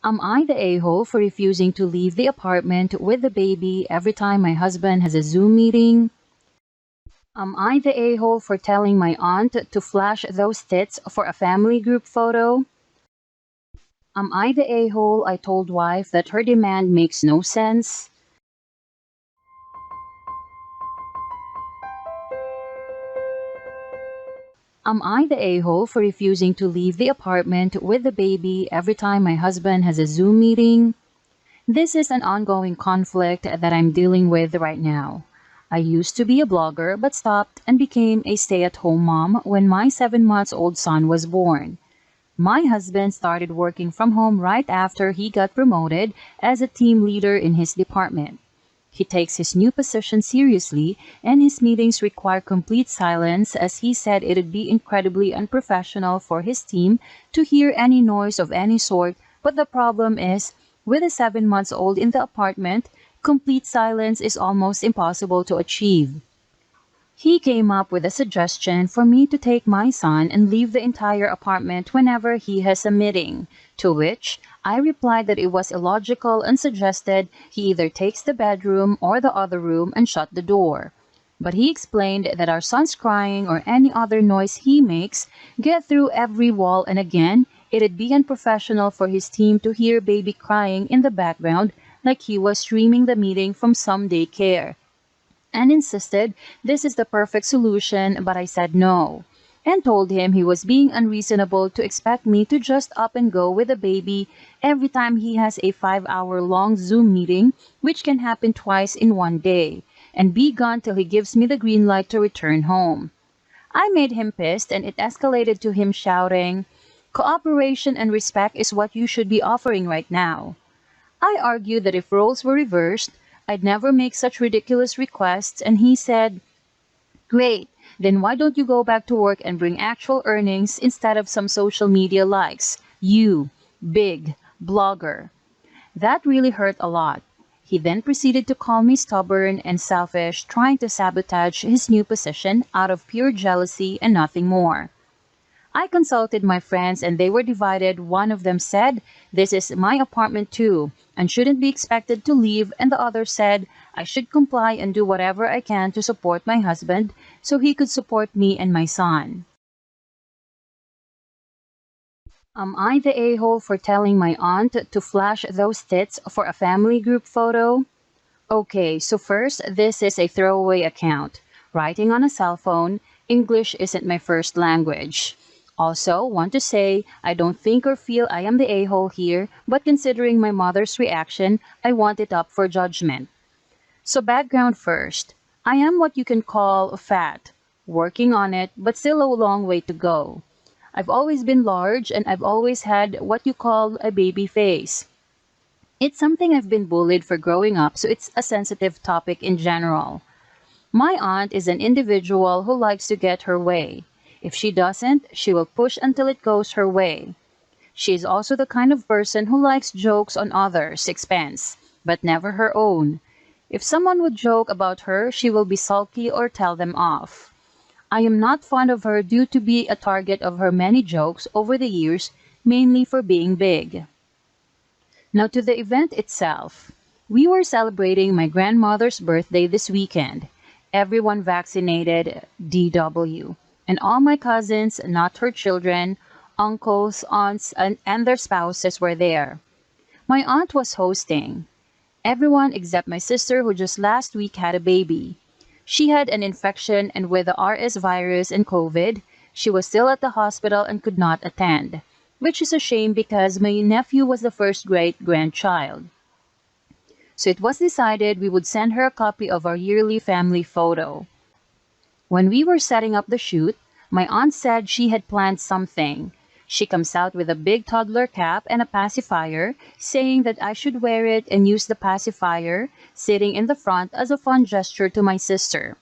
Am I the a-hole for refusing to leave the apartment with the baby every time my husband has a Zoom meeting? Am I the a-hole for telling my aunt to flash those tits for a family group photo? Am I the a-hole I told wife that her demand makes no sense? Am I the a-hole for refusing to leave the apartment with the baby every time my husband has a Zoom meeting? This is an ongoing conflict that I'm dealing with right now. I used to be a blogger but stopped and became a stay-at-home mom when my 7 months old son was born. My husband started working from home right after he got promoted as a team leader in his department. He takes his new position seriously, and his meetings require complete silence as he said it would be incredibly unprofessional for his team to hear any noise of any sort. But the problem is, with a 7 months old in the apartment, complete silence is almost impossible to achieve. He came up with a suggestion for me to take my son and leave the entire apartment whenever he has a meeting, to which I replied that it was illogical and suggested he either takes the bedroom or the other room and shut the door. But he explained that our son's crying or any other noise he makes get through every wall, and again, it'd be unprofessional for his team to hear baby crying in the background like he was streaming the meeting from some daycare, and insisted this is the perfect solution, but I said no, and told him he was being unreasonable to expect me to just up and go with the baby every time he has a 5 hour long Zoom meeting, which can happen twice in one day, and be gone till he gives me the green light to return home. I made him pissed, and it escalated to him shouting, "Cooperation and respect is what you should be offering right now." I argued that if roles were reversed, I'd never make such ridiculous requests, and he said, "Great, then why don't you go back to work and bring actual earnings instead of some social media likes? You, big blogger." That really hurt a lot. He then proceeded to call me stubborn and selfish, trying to sabotage his new position out of pure jealousy and nothing more. I consulted my friends and they were divided. One of them said, "This is my apartment too, and shouldn't be expected to leave," and the other said, "I should comply and do whatever I can to support my husband so he could support me and my son." Am I the a-hole for telling my aunt to flash those tits for a family group photo? Okay, so first, this is a throwaway account. Writing on a cell phone, English isn't my first language. Also, want to say, I don't think or feel I am the a-hole here, but considering my mother's reaction, I want it up for judgment. So background first. I am what you can call fat. Working on it, but still a long way to go. I've always been large and I've always had what you call a baby face. It's something I've been bullied for growing up, so it's a sensitive topic in general. My aunt is an individual who likes to get her way. If she doesn't, she will push until it goes her way. She is also the kind of person who likes jokes on others' expense, but never her own. If someone would joke about her, she will be sulky or tell them off. I am not fond of her due to be a target of her many jokes over the years, mainly for being big. Now to the event itself. We were celebrating my grandmother's birthday this weekend. Everyone vaccinated, DW. And all my cousins, not her children, uncles, aunts, and their spouses were there. My aunt was hosting. Everyone except my sister who just last week had a baby. She had an infection, and with the RS virus and COVID, she was still at the hospital and could not attend, which is a shame because my nephew was the first great-grandchild. So it was decided we would send her a copy of our yearly family photo. When we were setting up the shoot, my aunt said she had planned something. She comes out with a big toddler cap and a pacifier, saying that I should wear it and use the pacifier, sitting in the front as a fun gesture to my sister.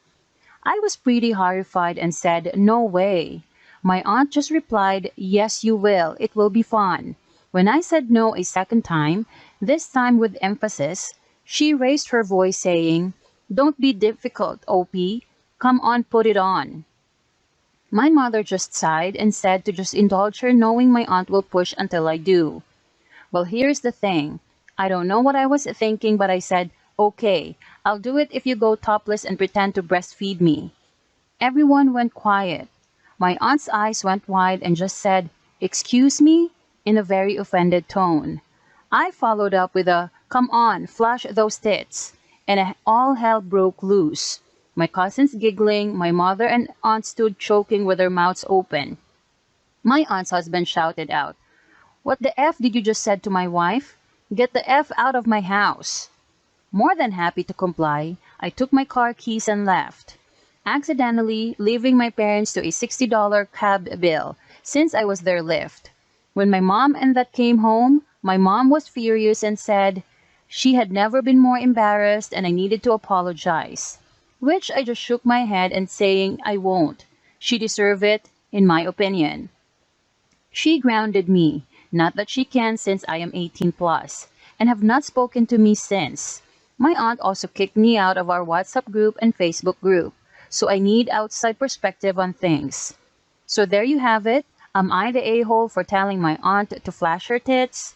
I was pretty horrified and said, "No way." My aunt just replied, "Yes, you will. It will be fun." When I said no a second time, this time with emphasis, she raised her voice saying, "Don't be difficult, OP. Come on, put it on." My mother just sighed and said to just indulge her, knowing my aunt will push until I do. Well, here's the thing. I don't know what I was thinking, but I said, okay, I'll do it if you go topless and pretend to breastfeed me. Everyone went quiet. My aunt's eyes went wide and just said, "Excuse me?" in a very offended tone. I followed up with a, "Come on, flash those tits." And all hell broke loose. My cousins giggling, my mother and aunt stood choking with their mouths open. My aunt's husband shouted out, "What the F did you just said to my wife? Get the F out of my house." More than happy to comply, I took my car keys and left, accidentally leaving my parents to a $60 cab bill since I was their lift. When my mom and that came home, my mom was furious and said she had never been more embarrassed and I needed to apologize. Which I just shook my head and saying I won't. She deserved it, in my opinion. She grounded me, not that she can since I am 18 plus, and have not spoken to me since. My aunt also kicked me out of our WhatsApp group and Facebook group, so I need outside perspective on things. So there you have it. Am I the a-hole for telling my aunt to flash her tits?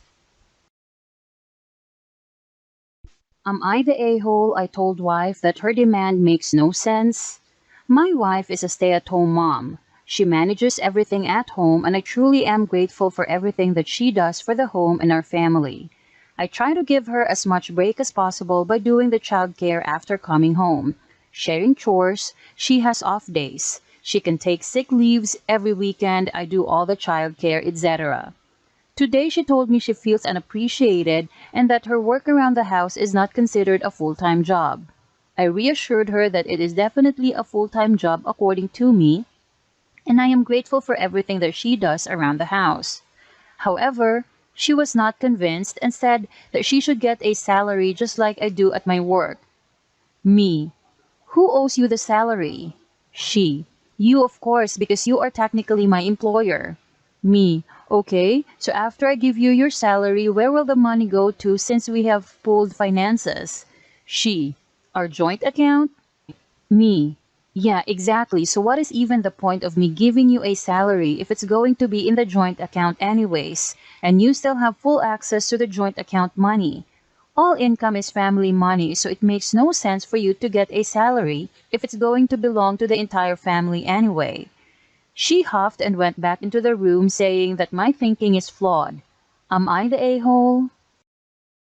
Am I the a-hole I told wife that her demand makes no sense? My wife is a stay-at-home mom. She manages everything at home and I truly am grateful for everything that she does for the home and our family. I try to give her as much break as possible by doing the childcare after coming home. Sharing chores, she has off days. She can take sick leaves every weekend, I do all the childcare, etc. Today she told me she feels unappreciated and that her work around the house is not considered a full-time job. I reassured her that it is definitely a full-time job according to me, and I am grateful for everything that she does around the house. However, she was not convinced and said that she should get a salary just like I do at my work. Me. Who owes you the salary? She. You, of course, because you are technically my employer. Me. Okay, so after I give you your salary, where will the money go to since we have pooled finances? She. Our joint account? Me. Yeah, exactly. So what is even the point of me giving you a salary if it's going to be in the joint account anyways, and you still have full access to the joint account money? All income is family money, so it makes no sense for you to get a salary if it's going to belong to the entire family anyway. She huffed and went back into the room saying that my thinking is flawed. Am I the a-hole?